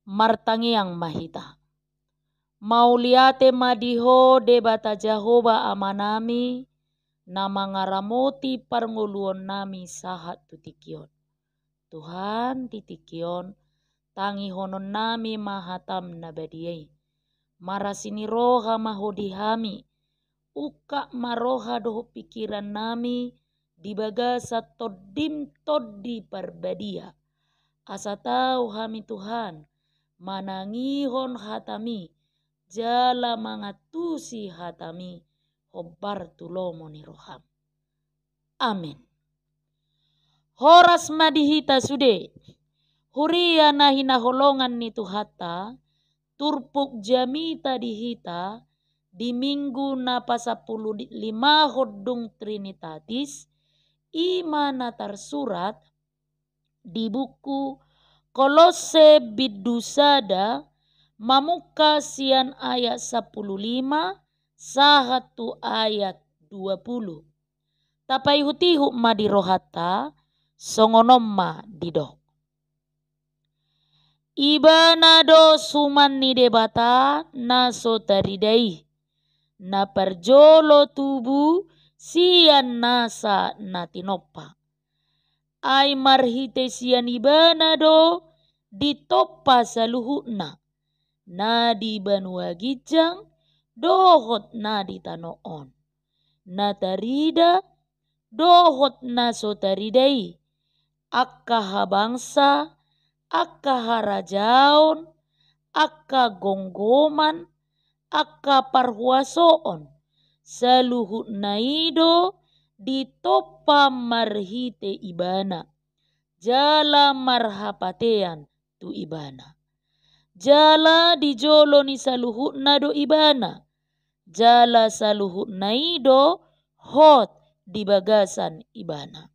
martangiang mahita. Mauliate madiho debata Jehovah amanami, na mangaramoti parnguluon nami sahat tutikion. Tuhan titikion, tangihonon nami mahatam na badiyay. Marasini roha mahodihami, uka maroha doho pikiran nami, dibaga sa toddim toddi parbadia. Asa tahu hami Tuhan, manangihon hatami, jala mangatusi hatami, hobar tulomo ni roham. Amin. Horas madihita sude, huria na hinaholongan ni Tuhata, turpuk jamita dihita, di minggu na pasapuluh lima hodung Trinitatis, ima na tersurat di buku Kolose bidusada, mamuka sian ayat 15, sahatu ayat 20. Tapai hutihu madirohata, songonomma didok. Ibana do suman ni debata naso taridai, na perjolo tubu sian nasa natinopa. Ay marhite sian ibana do ditopa saluhuna, na di banua gijang dohot na di tanoon. Na tarida dohot na so taridai, akka habangsa, akka harajaon, akka gonggoman, akka parhuasoon, saluhut naido ditopa marhite ibana, jala marhapatean tu ibana. Jala dijolo ni saluhut nado ibana, jala saluhut naido hot di bagasan ibana.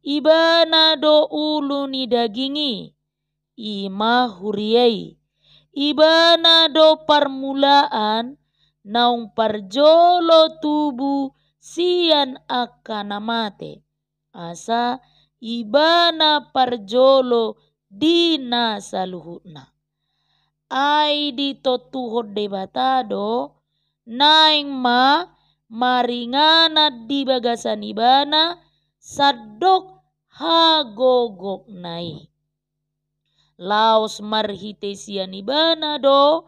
Ibana do ulu ni dagingi, ima huriai. Ibana do parmulaan, naung parjolo tubu sian akana mate. Asa ibana parjolo dina saluhutna. Ai di totuhod debatado, naing maringana di bagasan ibana, sadok hagogok nai. Laos marhite sian ibana do,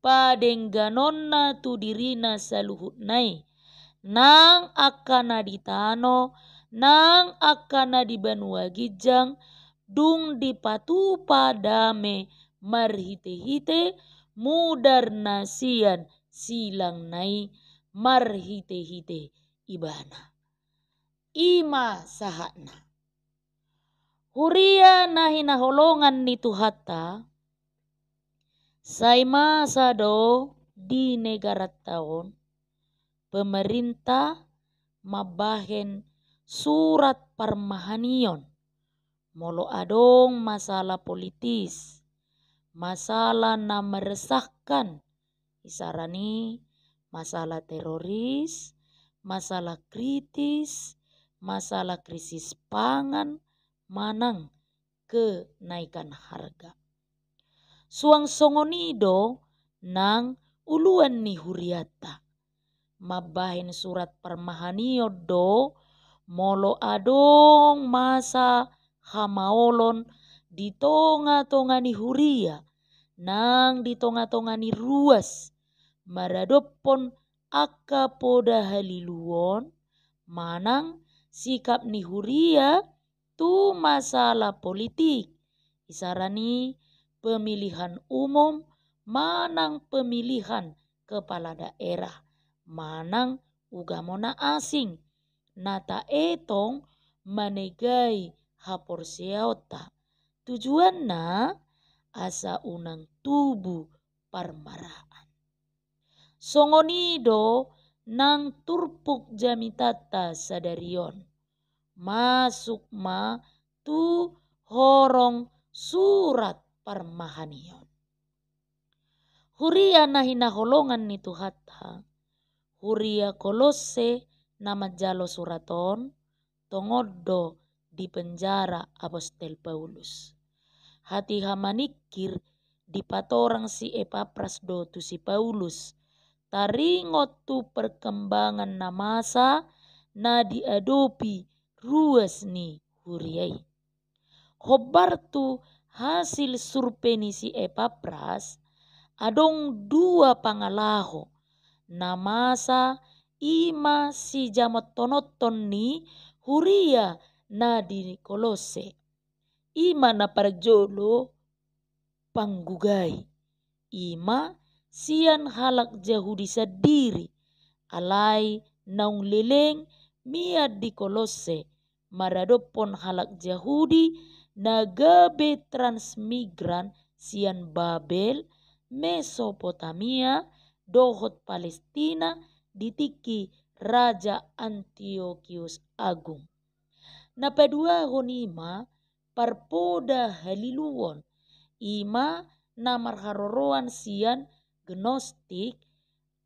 padengganonna tu dirina saluhut nai. Nang akana ditano, nang akana di banua gijang, dung dipatu padame marhite-hite, mudar nasian silang nai marhite-hite ibana. Ima sahatna. Huria na hinaholongan ni Tuhata, say masa do di negara taon, pemerintah mabahen surat parmahanion, molo adong masalah politis, masalah na meresahkan, isarani masalah teroris, masalah kritis, masalah krisis pangan, manang kenaikan harga. Suang songonido nang uluan ni huriata, mabahin surat parmahanio do, molo adong masa hamaolon di tonga-tonga ni huria, nang di tonga-tonga ni ruas, maradopon akka poda haliluon, manang sikap ni huria tu masalah politik, isarani pemilihan umum, manang pemilihan kepala daerah, manang ugamona asing, nata etong manegai haporseota, tujuanna asa unang tubu parmaraan. Songonido nang turpuk jamitata sadarion, masuk ma tu horong surat parmahanion. Huria na hinaholongan ni Tuhata, huria Kolose na majalo suraton, tongoddo di penjara Apostol Paulus. Hati hamanikir di patorang si Epapras do tu si Paulus. Taringot tu perkembangan na masa na diadopi ruas ni huriai. Hobar tu hasil survei ni si Epapras adong dua pangalaho na masa ima si jamot tonoton ni huria na di Kolose. Ima na parjolo panggugai. Ima sian halak Yahudi sadiri alai naung leleng miad di Kolose maradopon halak Yahudi na gabe transmigran sian Babel, Mesopotamia, dohot Palestina ditiki Raja Antiochius Agung. Napaduahon ima parpoda haliluon ima na marharoroan sian gnostik,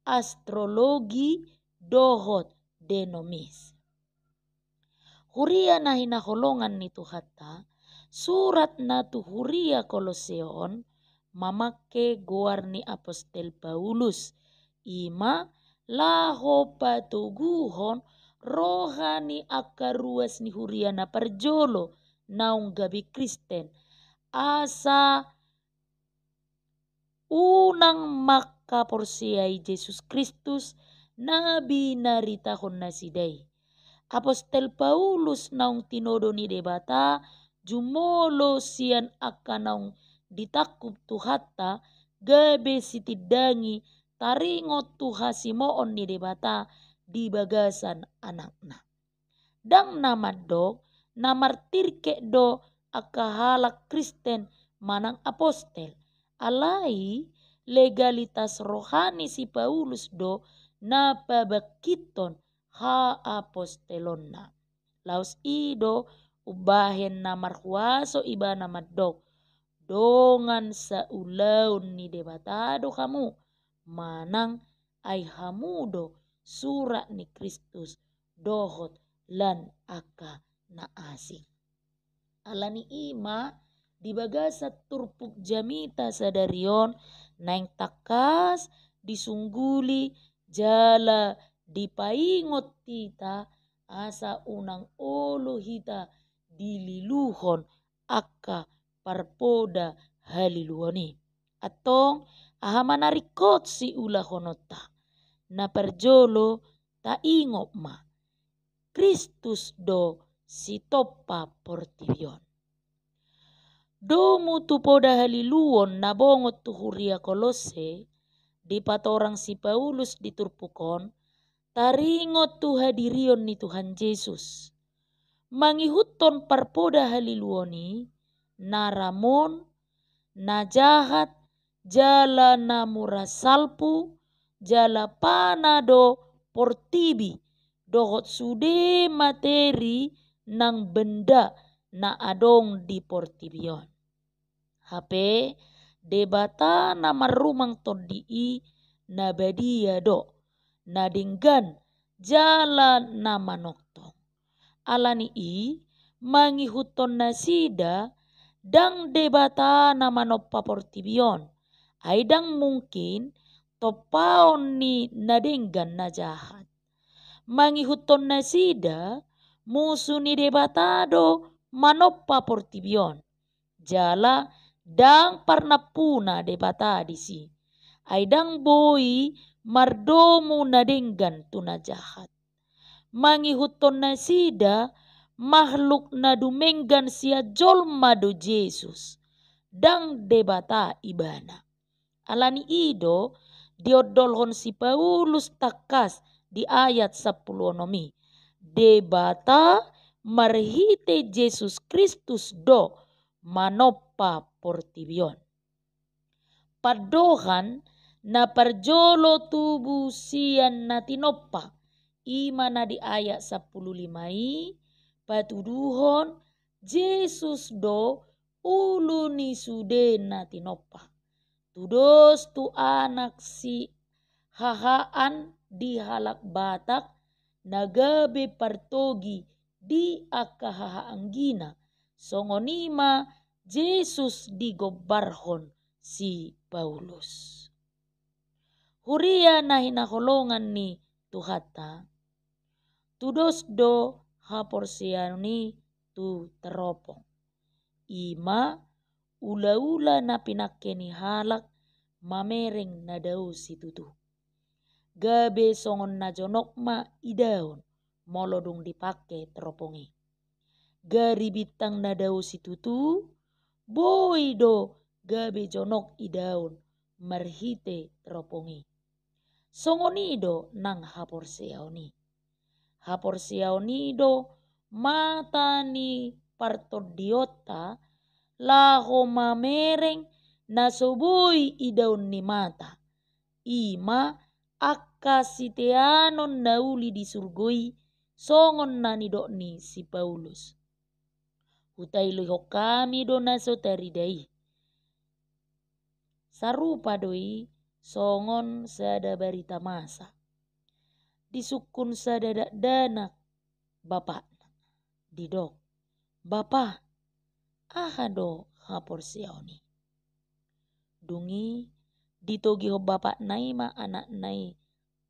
astrologi, dohot denomis. Huria na hinaholongan ni Tuhata, surat na tu Huria Koloseon, mamake goar ni Apostel Paulus, ima laho patuguhon rohani akaruas ni Huria na parjolo naung gabi Kristen, asa unang makaporsiay Jesus Kristus nabi naritahon na siday. Apostel Paulus naung tinodo ni debata jumolo sian akanaung ditakup Tuhata gabe sitidangi taringot Tuha Simoon ni debata di bagasan anakna. Dang namadok namartirke do akahalak Kristen manang apostel. Alai legalitas rohani si Paulus do napabakiton ha apostelonna. Laus ido ubahen na marhuaso iba na madok dongan sa ulaun ni debatado kamu manang ay hamudo sura ni Kristus dohot lan aka na asing. Alani ima di bagasat turpuk jamita sadarion naing takas disungguli jala dipaingot tita asa unang olo hita dililuhon akka parpoda haliluoni. Atong ahamanarikot si ulahonota na perjolo taingop ma Kristus do si topa portirion. Domu tu poda haliluon nabongot tu Huria Kolose di patorang si Paulus diturpukon taringot tu hadirion ni Tuhan Yesus. Mangihuton parpoda haliluoni naramon najahat jala namurasalpu jala panado portibi dohot sude materi nang benda na adong di portibion. Hape debata na marumang tondii na badia do na dinggan jala na manoktong. Alani i mangihuton na sida dang debata na manoppa portibion. Ay dang mungkin topaon ni nadinggan na jahat. Mangihuton na sida musuh ni debatado manoppa portibion. Jala dang parnapuna debata disi. Aidang boi mardomu nadinggan tu na jahat. Mangihuton na sida makhluk na dumenggan siya jolma do Jesus. Dang debata ibana. Alani ido diodolhon si Paulus takas di ayat 10 nomi. Debata marhite Jesus Kristus do manoppa portibion. Padohan na parjolo tubuh sian na tinoppa ima na di ayat 15 patuduhon Jesus do ulu ni sude na tinoppa. Tudos tu anak si hahaan di halak batak nagabe partogi di akahaanggina songonima Jesus digobarhon si Paulus. Huria na hinakulungan ni Tuhata, tudos do haporsiani tu teropong. Ima ula-ula na pinakeni halak mamereng na daw si tutu. Gabe songon na jonok ma idaon molodong dipake teropongi. Gari bitang na daw si tutu, boy do gabe jonok idaon marhite teropongi. Songonido nang haporsiaoni. Haporsiaonido mata ni partodiota laho mamereng na soboy idaon ni mata. Ima akka siteanon nauli di surgoi songon nanido ni si Paulus. Utai liho kami do naso taridai. Sarupa doi songon sada barita masa. Disukun sada danak bapak didok. Bapa, aha do haporsiaoni. Dungi ditogi ho bapak nai ma anak nai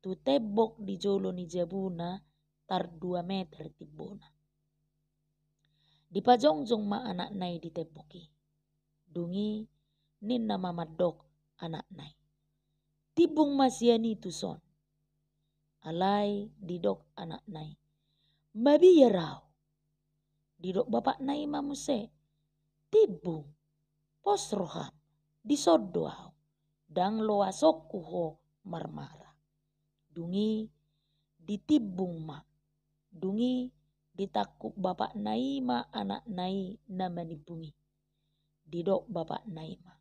tu tebok di jolo ni jabuna tar 2 meter tibona. Dipajongjong ma anak nai diteboki. Dungi ninna mamadok anak nai. Tibung masiani tu son. Alai didok anak nai. Mabiya raw. Didok bapak nai mamuse. Tibung. Pos roham. Disodo aw. Dang loasokku ho marmara. Dungi ditibung ma. Dungi ditakuk bapak nai ma anak nai na manibungi. Didok bapak nai ma.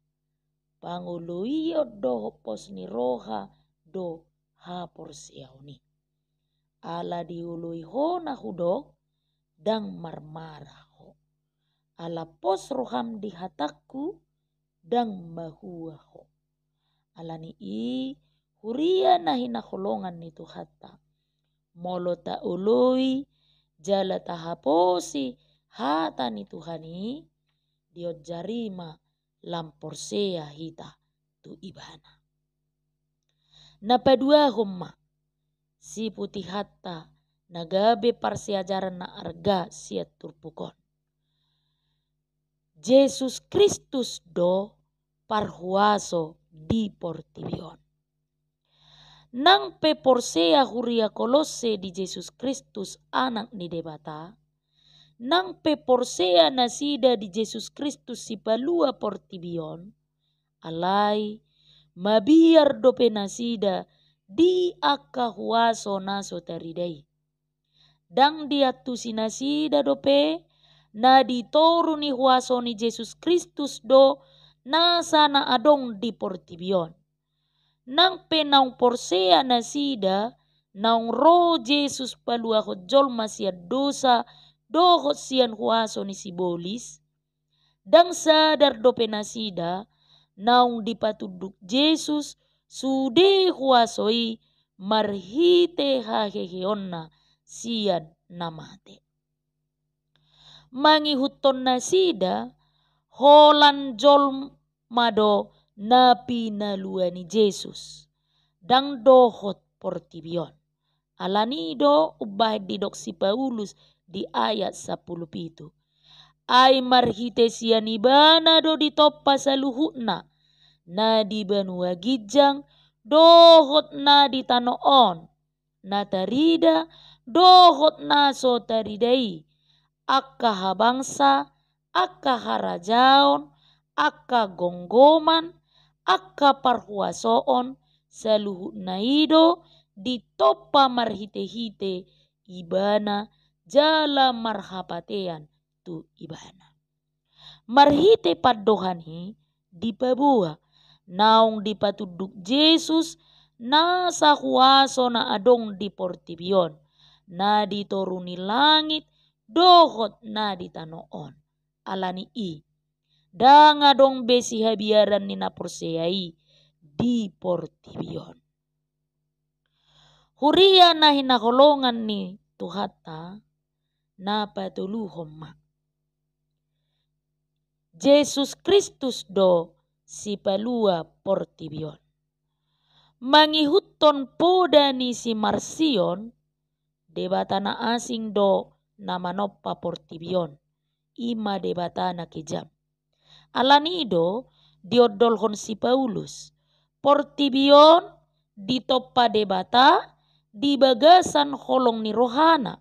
Panguluiyo do pos ni roha do haporsiaoni. Ala diului ho na hudok dang marmara ho. Ala pos roham dihatakku dang mahua ho. Ala ni huria na hinakulongan ni Tuhata. Molo taului jala tahaposi hata ni Tuhani diot jarima lamporsea hita tu ibana. Napadua humma si putih hatta nagabe parsiajaran na arga siat turpukon. Yesus Kristus do parhuaso di portibion. Nang pe porsea huria kolose di Yesus Kristus anak ni debata. Nang pe porsea nasida di Yesus Kristus si palua portibion. Alai mabiar dope nasida di akka huaso naso taridai. Dang diatu sinasida dope na ditoru ni huaso ni Yesus Kristus do nasa na adong di portibion. Nang penaung porsea nasida naung roh Yesus palua hojol masia dosa dohot sian huaso ni sibolis. Dang sadar dope nasida naung dipatuduk Yesus sude huasoi marhite haheheonna sian namate. Mangihuton nasida holan jol mado napi nalua ni Yesus. Dang dohot portibion. Alanido ubah didok si Paulus di ayat 10. Ay marhite sian ibana do ditoppa saluhutna. Na di benua gijang dohot na di tanoon. Na tarida dohot na so taridai. Akka habangsa, akka harajaon, akka gonggoman, akka parhuasoon, saluhut naido ditoppa marhite-hite ibana jala marhapatean tu ibana. Marhite paddohani dipabua naung dipatuduk Yesus nasa huaso na adong di portibion na ditoruni langit dohot na ditanoon. Alani dang adong besi habiaran ni naporseai di portibion. Huria na hinakolongan ni Tuhata na patuluhom ma. Yesus Kristus do si palua portibion. Mangihutton podani si Marsion, debatana asing do namanoppa portibion, ima debatana kejam. Alanido diodolhon si Paulus, portibion ditoppa debata di bagasan holong ni rohana,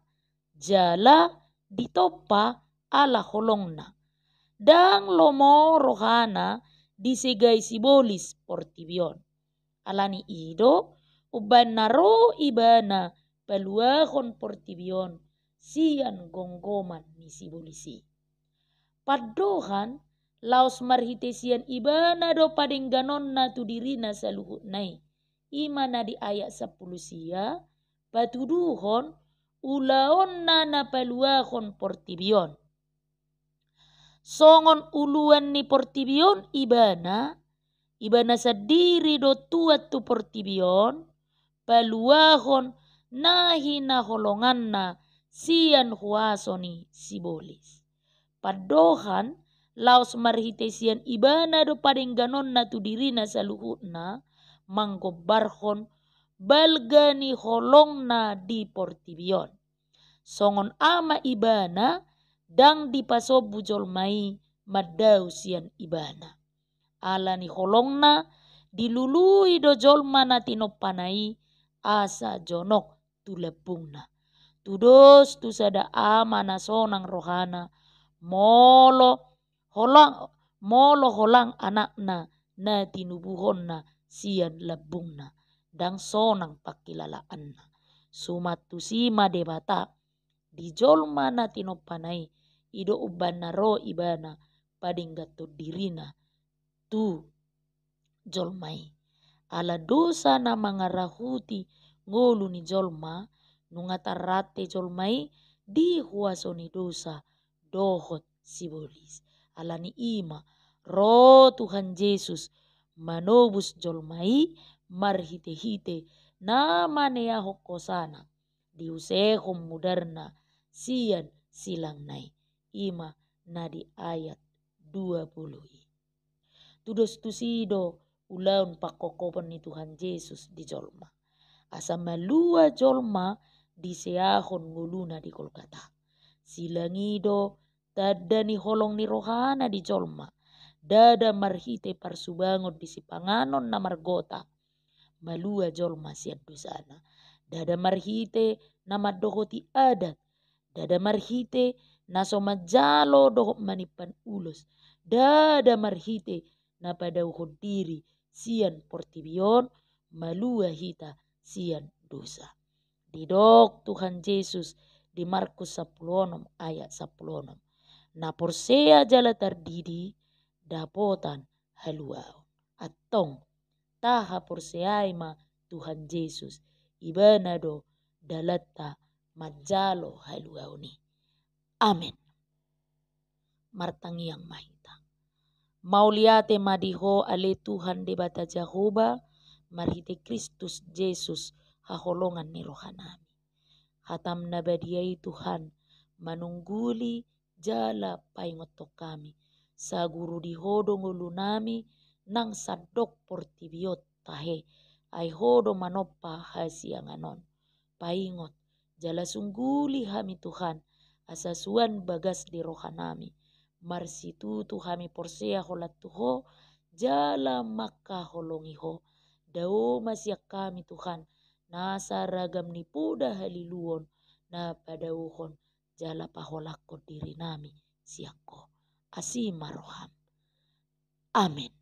jala ditoppa ala holongna. Dang lomo rohana disegai sibolis portibion. Alani ido uban naro ibana paluahon portibion sian gonggoman ni sibolisi. Padohan laos marhitesian ibana do padengganon na tu dirina saluhut nai. Imana di ayat 10 sia patuduhon ulaon na paluahon portibion. Songon uluan ni portibion ibana sadiri do tuat tu portibion paluahon nahina holonganna sian huasoni sibolis. Padohan laos marhitesian ibana do padengganon na tu dirina saluhutna manggobarhon balgani holongna di portibion. Songon ama ibana dang dipasobu jolmai madau sian ibana. Ala ni holongna dilului do jolma na tinoppanai asa jonok tu lepungna. Tudos tu sada ama na sonang rohana molo holang anakna na tinubuhonna sian lebungna dang sonang pakilalaanna. Sumatu sima debata di jolma na tinoppanai ido uban naro ibana padinggato dirina tu jolmai. Ala dosa na mangarahuti ngolu ni jolma nungatarate jolmai di huasoni dosa dohot sibolis. Ala ni ima roh Tuhan Yesus manobus jolmai marhite-hite na maneaho kosana diusehom mudarna sian silang nai. Ima na di ayat 20. Tudos tusido ulaun pakokopon ni Tuhan Yesus di jolma. Asa malua jolma diseahon nguluna di Golgata. Silangido tada ni holong ni rohana di jolma. Dada marhite parsubangon di sipanganon na margota. Malua jolma siad dosana. Dada marhite na madohoti adat. Dada marhite na somajalo dohok manipan ulos. Dada marhite na padauhod diri sian portibion malua hita sian dosa. Didok Tuhan Yesus di Markus 10 ayat 10. Na porsea jala tardidi dapotan haluau. Atong taha porseai ma Tuhan Yesus ibana do dalata majalo haluau ni. Amin. Martangiang mahita. Mauliate madiho ale Tuhan debata Jehovah marhite Kristus Yesus haholongan ni rohanami. Hatam nabadiai Tuhan manungguli jala paingotok kami. Sa guru dihodo ngulunami nang sadok portibiot tahe. Ai hodo manoppa hasianganon. Paingot jala sungguli hami Tuhan. Asasuan bagas di rohanami. Marsitu tuhami porsea holat tuho jala maka holongiho. Dao masyak kami Tuhan. Nasa ragam ni puda haliluon na padauhon jala paholakko diri nami siakko. Asima roham. Amin.